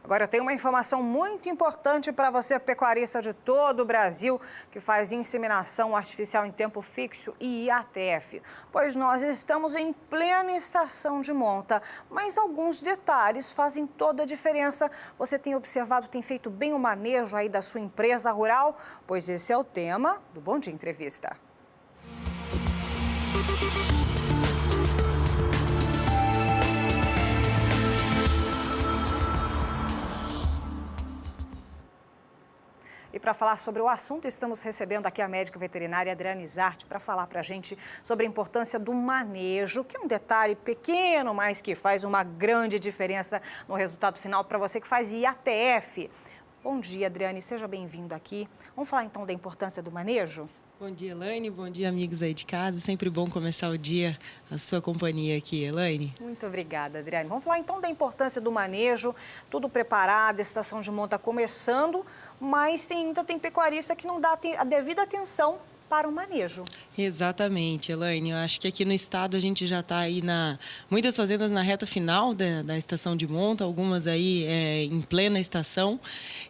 Agora, eu tenho uma informação muito importante para você, pecuarista de todo o Brasil, que faz inseminação artificial em tempo fixo e IATF. Pois nós estamos em plena estação de monta, mas alguns detalhes fazem toda a diferença. Você tem observado, tem feito bem o manejo aí da sua empresa rural? Pois esse é o tema do Bom Dia Entrevista. E para falar sobre o assunto, estamos recebendo aqui a médica veterinária Adriane Zarte para falar para a gente sobre a importância do manejo, que é um detalhe pequeno, mas que faz uma grande diferença no resultado final para você que faz IATF. Bom dia, Adriane, seja bem-vindo aqui. Vamos falar então da importância do manejo? Bom dia, Elaine. Bom dia, amigos aí de casa. Sempre bom começar o dia, a sua companhia aqui, Elaine. Muito obrigada, Adriane. Vamos falar então da importância do manejo, tudo preparado, a estação de monta começando, mas ainda tem pecuarista que não dá a devida atenção para o manejo. Exatamente, Elaine. Eu acho que aqui no estado a gente já está aí muitas fazendas na reta final da estação de monta, algumas aí em plena estação.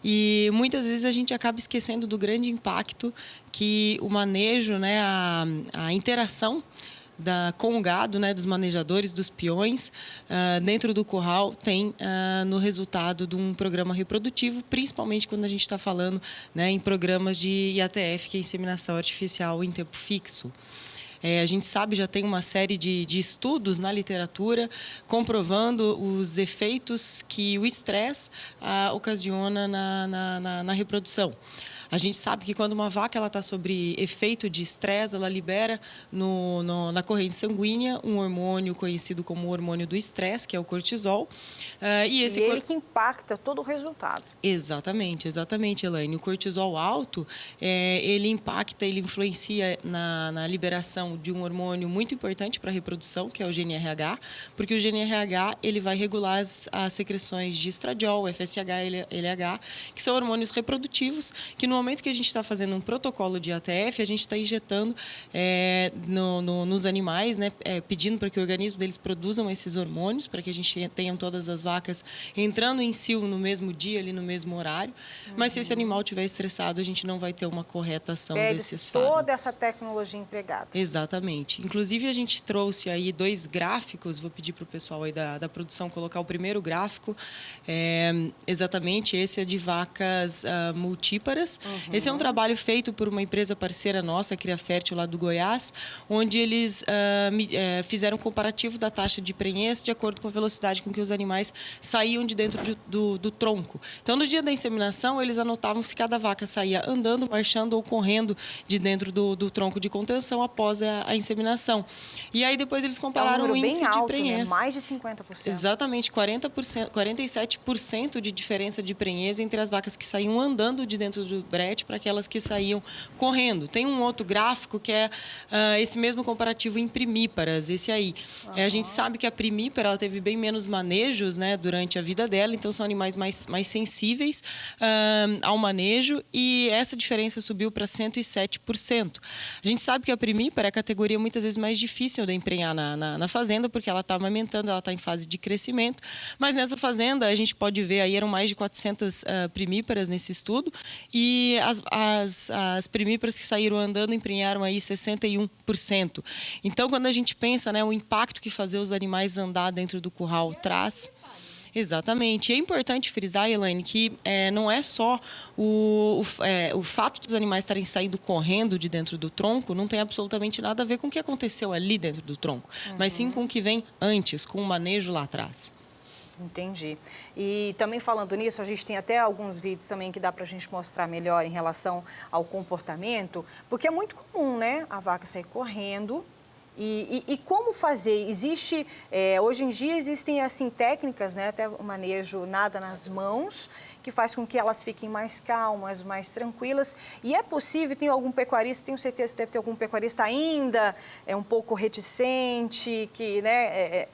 E muitas vezes a gente acaba esquecendo do grande impacto que o manejo, né, a interação com o gado, né, dos manejadores, dos peões, dentro do curral, tem no resultado de um programa reprodutivo, principalmente quando a gente está falando, né, em programas de IATF, que é inseminação artificial em tempo fixo. A gente sabe, já tem uma série de estudos na literatura comprovando os efeitos que o estresse ocasiona na reprodução. A gente sabe que quando uma vaca está sob efeito de estresse, ela libera na corrente sanguínea um hormônio conhecido como o hormônio do estresse, que é o cortisol. E ele que impacta todo o resultado. Exatamente, Elaine. O cortisol alto, ele impacta, ele influencia na liberação de um hormônio muito importante para a reprodução, que é o GNRH, porque o GNRH ele vai regular as secreções de estradiol, FSH, LH, que são hormônios reprodutivos, que no momento que a gente está fazendo um protocolo de ATF, a gente está injetando nos animais, né, pedindo para que o organismo deles produzam esses hormônios, para que a gente tenha todas as vacas entrando em cio no mesmo dia, ali no mesmo horário. Mas se esse animal estiver estressado, a gente não vai ter uma correta ação desses fármacos. Toda essa tecnologia empregada. Exatamente. Inclusive, a gente trouxe aí 2 gráficos, vou pedir para o pessoal aí da produção colocar o primeiro gráfico. Exatamente, esse é de vacas multíparas. Esse é um trabalho feito por uma empresa parceira nossa, a Cria Fértil, lá do Goiás, onde eles fizeram um comparativo da taxa de prenhez de acordo com a velocidade com que os animais saíam de dentro do tronco. Então, no dia da inseminação, eles anotavam se cada vaca saía andando, marchando ou correndo de dentro do tronco de contenção após a inseminação. E aí, depois, eles compararam o índice bem alto, de prenhez. Né? Mais de 50%. Exatamente, 47% de diferença de prenhez entre as vacas que saíam andando de dentro do brete para aquelas que saíam correndo. Tem um outro gráfico que é esse mesmo comparativo em primíparas, esse aí. A gente sabe que a primípara ela teve bem menos manejos, né, durante a vida dela, então são animais mais sensíveis ao manejo, e essa diferença subiu para 107%. A gente sabe que a primípara é a categoria muitas vezes mais difícil de emprenhar na fazenda, porque ela está amamentando, ela está em fase de crescimento, mas nessa fazenda a gente pode ver aí eram mais de 400 primíparas nesse estudo, e as primíparas que saíram andando emprenharam aí 61%. Então, quando a gente pensa, né, o impacto que fazer os animais andar dentro do curral traz. Exatamente. E é importante frisar, Elaine, que não é só o fato dos animais estarem saindo correndo de dentro do tronco, não tem absolutamente nada a ver com o que aconteceu ali dentro do tronco, mas sim com o que vem antes, com o manejo lá atrás. Entendi. E também falando nisso, a gente tem até alguns vídeos também que dá para a gente mostrar melhor em relação ao comportamento, porque é muito comum, né, a vaca sair correndo. E como fazer? Hoje em dia existem assim técnicas, né, até o manejo nada nas mãos, que faz com que elas fiquem mais calmas, mais tranquilas. E é possível, tem algum pecuarista, tenho certeza que deve ter algum pecuarista ainda um pouco reticente, que, né,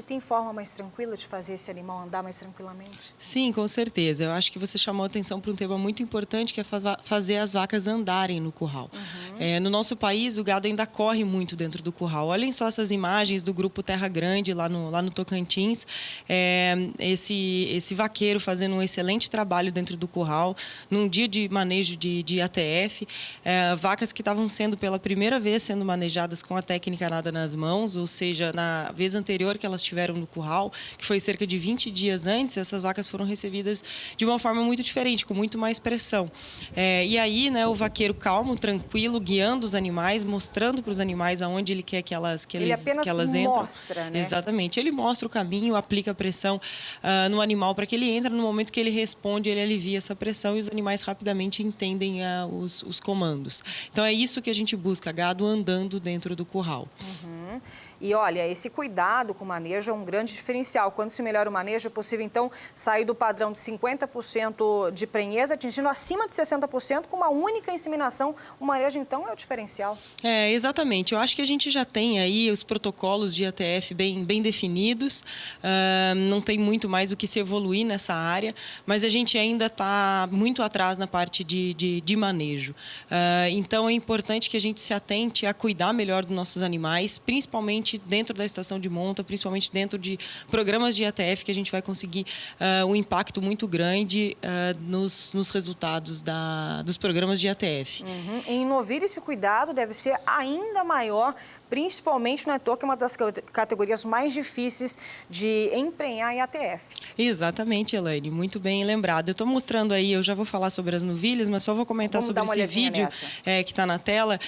Tem forma mais tranquila de fazer esse animal andar mais tranquilamente? Sim, com certeza. Eu acho que você chamou a atenção para um tema muito importante, que é fazer as vacas andarem no curral. No nosso país, o gado ainda corre muito dentro do curral. Olhem só essas imagens do grupo Terra Grande, lá no Tocantins. Esse vaqueiro fazendo um excelente trabalho dentro do curral, num dia de manejo de ATF. Vacas que estavam sendo, pela primeira vez, sendo manejadas com a técnica nada nas mãos, ou seja, na vez anterior que elas tiveram no curral, que foi cerca de 20 dias antes, essas vacas foram recebidas de uma forma muito diferente, com muito mais pressão. E aí, né, o vaqueiro calmo, tranquilo, guiando os animais, mostrando para os animais aonde ele quer que elas entrem. Mostra, né? Exatamente. Ele mostra o caminho, aplica a pressão no animal para que ele entre. No momento que ele responde, ele alivia essa pressão e os animais rapidamente entendem os comandos. Então, é isso que a gente busca, gado andando dentro do curral. E olha, esse cuidado com o manejo é um grande diferencial. Quando se melhora o manejo, é possível, então, sair do padrão de 50% de prenhez, atingindo acima de 60% com uma única inseminação. O manejo, então, é o diferencial. Exatamente. Eu acho que a gente já tem aí os protocolos de ATF bem definidos. Não tem muito mais o que se evoluir nessa área, mas a gente ainda está muito atrás na parte de manejo. Então, é importante que a gente se atente a cuidar melhor dos nossos animais, principalmente dentro da estação de monta, principalmente dentro de programas de ATF, que a gente vai conseguir um impacto muito grande nos resultados dos programas de ATF. Em novilho, esse cuidado deve ser ainda maior, principalmente no Etor, que é uma das categorias mais difíceis de emprenhar em ATF. Exatamente, Elaine, muito bem lembrado. Eu estou mostrando aí, eu já vou falar sobre as novilhas, mas só vou comentar sobre esse vídeo que está na tela.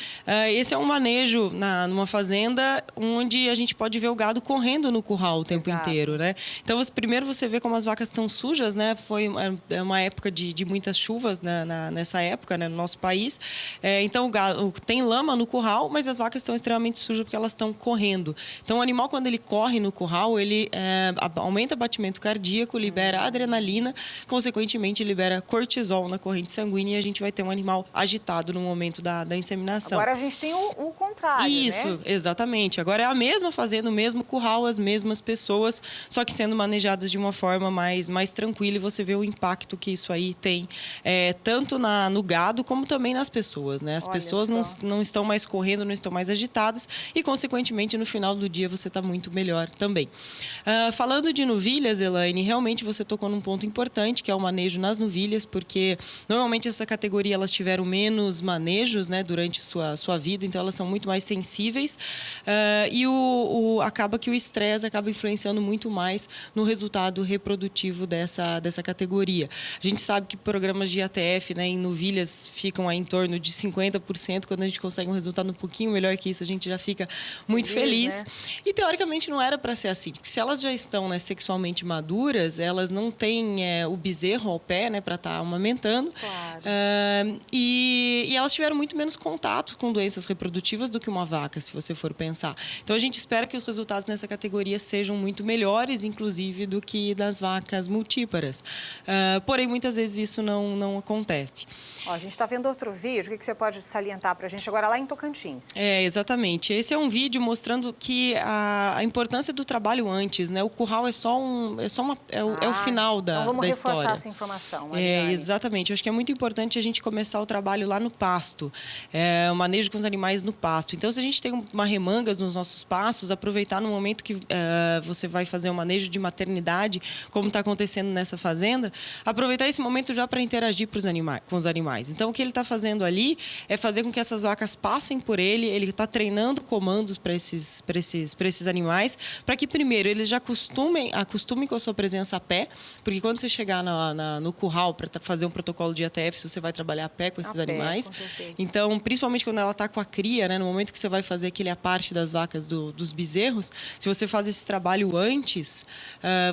Esse é um manejo numa fazenda onde a gente pode ver o gado correndo no curral o tempo inteiro, né? Então, primeiro você vê como as vacas estão sujas, né? Foi uma época de muitas chuvas nessa época, né, no nosso país. Então, o gado tem lama no curral, mas as vacas estão extremamente sujas porque elas estão correndo. Então, o animal, quando ele corre no curral, ele aumenta o batimento cardíaco, libera adrenalina, consequentemente libera cortisol na corrente sanguínea e a gente vai ter um animal agitado no momento da inseminação. Agora a gente tem o contrário, Isso, né? Exatamente. Agora é a mesma fazenda, o mesmo curral, as mesmas pessoas, só que sendo manejadas de uma forma mais tranquila, e você vê o impacto que isso aí tem, tanto no gado como também nas pessoas, né? As pessoas não estão mais correndo, não estão mais agitadas e, consequentemente, no final do dia você está muito melhor também. Falando de novilhas, Elaine, realmente você tocou num ponto importante, que é o manejo nas novilhas, porque normalmente essa categoria elas tiveram menos manejos, né, durante sua vida, então elas são muito mais sensíveis e acaba que o estresse acaba influenciando muito mais no resultado reprodutivo dessa categoria. A gente sabe que programas de ATF, né, em novilhas ficam aí em torno de 50%, quando a gente consegue um resultado um pouquinho melhor que isso, a gente já fica muito feliz. Né? E, teoricamente, não era para ser assim, porque se elas já estão, né, sexualmente maduras, elas não têm o bezerro ao pé, né, para estar amamentando. Claro. E elas tiveram muito menos contato com doenças reprodutivas do que uma vaca, se você for pensar. Então, a gente espera que os resultados nessa categoria sejam muito melhores, inclusive, do que das vacas multíparas. Porém, muitas vezes isso não acontece. A gente está vendo outro vídeo, o que você pode salientar para a gente agora lá em Tocantins? Exatamente. Esse é um vídeo mostrando que a importância do trabalho antes, né? O curral é o final da história. Então vamos reforçar essa informação, Mariane. Exatamente. Eu acho que é muito importante a gente começar o trabalho lá no pasto, o manejo com os animais no pasto. Então, se a gente tem uma remangas nos nossos pastos, aproveitar no momento que você vai fazer o manejo de maternidade, como está acontecendo nessa fazenda, aproveitar esse momento já para interagir com os animais. Então, o que ele está fazendo ali é fazer com que essas vacas passem por ele está treinando comandos para esses animais, para que, primeiro, eles já acostumem com a sua presença a pé, porque quando você chegar no curral para fazer um protocolo de ATF, você vai trabalhar a pé com esses animais. Com certeza. Então, principalmente quando ela está com a cria, né, no momento que você vai fazer aquele aparte das vacas dos bezerros, se você faz esse trabalho antes,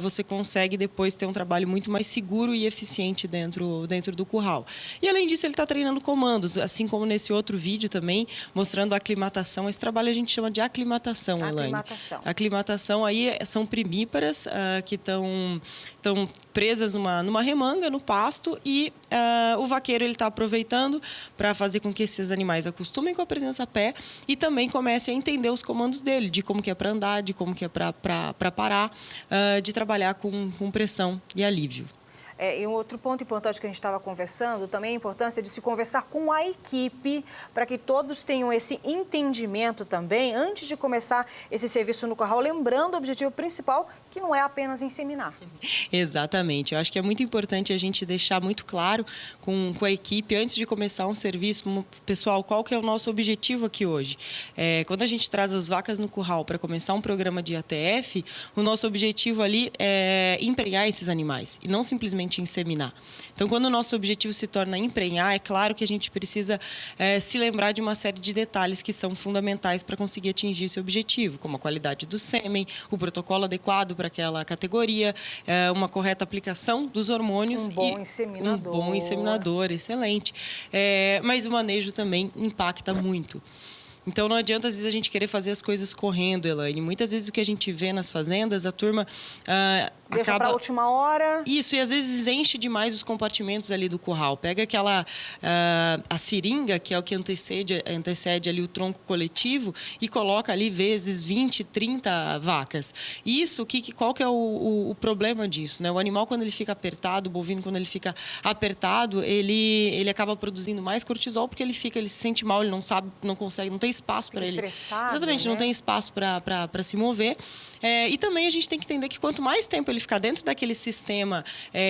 você consegue depois ter um trabalho muito mais seguro e eficiente dentro do curral. E, além disso, ele está treinando comandos, assim como nesse outro vídeo também, mostrando a aclimatação. Esse trabalho trabalho a gente chama de aclimatação, Elaine. Aclimatação. Aclimatação aí são primíparas que estão presas numa remanga, no pasto, e o vaqueiro está aproveitando para fazer com que esses animais acostumem com a presença a pé e também comecem a entender os comandos dele, de como que é para andar, de como que é para parar, de trabalhar com pressão e alívio. E um outro ponto importante que a gente estava conversando, também a importância de se conversar com a equipe, para que todos tenham esse entendimento também, antes de começar esse serviço no curral, lembrando o objetivo principal, que não é apenas inseminar. Exatamente. Eu acho que é muito importante a gente deixar muito claro com a equipe, antes de começar um serviço, pessoal, qual que é o nosso objetivo aqui hoje. Quando a gente traz as vacas no curral para começar um programa de ATF, o nosso objetivo ali é emprenhar esses animais, e não simplesmente inseminar. Então, quando o nosso objetivo se torna emprenhar, é claro que a gente precisa se lembrar de uma série de detalhes que são fundamentais para conseguir atingir esse objetivo, como a qualidade do sêmen, o protocolo adequado para aquela categoria, uma correta aplicação dos hormônios. Um bom inseminador. Um bom inseminador, excelente. Mas o manejo também impacta muito. Então, não adianta, às vezes, a gente querer fazer as coisas correndo, Elaine. Muitas vezes o que a gente vê nas fazendas, a turma deixa para a última hora. Isso, e às vezes enche demais os compartimentos ali do curral. Pega aquela a seringa, que é o que antecede ali o tronco coletivo, e coloca ali vezes 20, 30 vacas. Isso, qual que é o problema disso, né? O animal, quando ele fica apertado, o bovino, quando ele fica apertado, ele acaba produzindo mais cortisol, porque ele se sente mal, ele não sabe, não consegue, não tem espaço para ele. Estressado, exatamente, né? Não tem espaço para se mover. E também a gente tem que entender que quanto mais tempo ele ficar dentro daquele sistema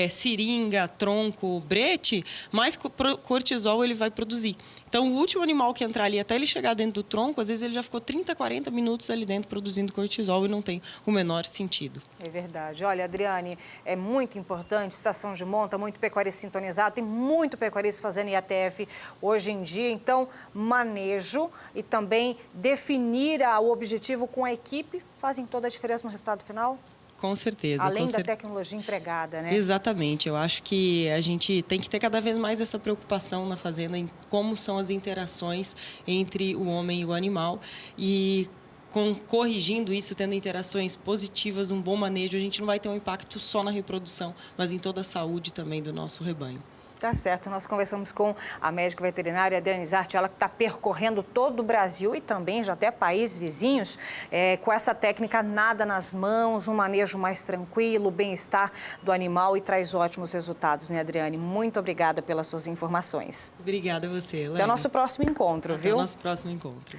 seringa, tronco, brete, mais cortisol ele vai produzir. Então, o último animal que entrar ali, até ele chegar dentro do tronco, às vezes ele já ficou 30, 40 minutos ali dentro produzindo cortisol e não tem o menor sentido. É verdade. Olha, Adriane, é muito importante, estação de monta, muito pecuarista sintonizado, tem muito pecuarista fazendo IATF hoje em dia. Então, manejo e também definir o objetivo com a equipe fazem toda a diferença no resultado final? Com certeza. Além da tecnologia empregada, né? Exatamente. Eu acho que a gente tem que ter cada vez mais essa preocupação na fazenda em como são as interações entre o homem e o animal. E corrigindo isso, tendo interações positivas, um bom manejo, a gente não vai ter um impacto só na reprodução, mas em toda a saúde também do nosso rebanho. Tá certo, nós conversamos com a médica veterinária Adriane Zarte, ela que está percorrendo todo o Brasil e também já até países vizinhos, com essa técnica nada nas mãos, um manejo mais tranquilo, bem-estar do animal e traz ótimos resultados, né, Adriane? Muito obrigada pelas suas informações. Obrigada a você, Elaine. Até o nosso próximo encontro, viu? Até o nosso próximo encontro.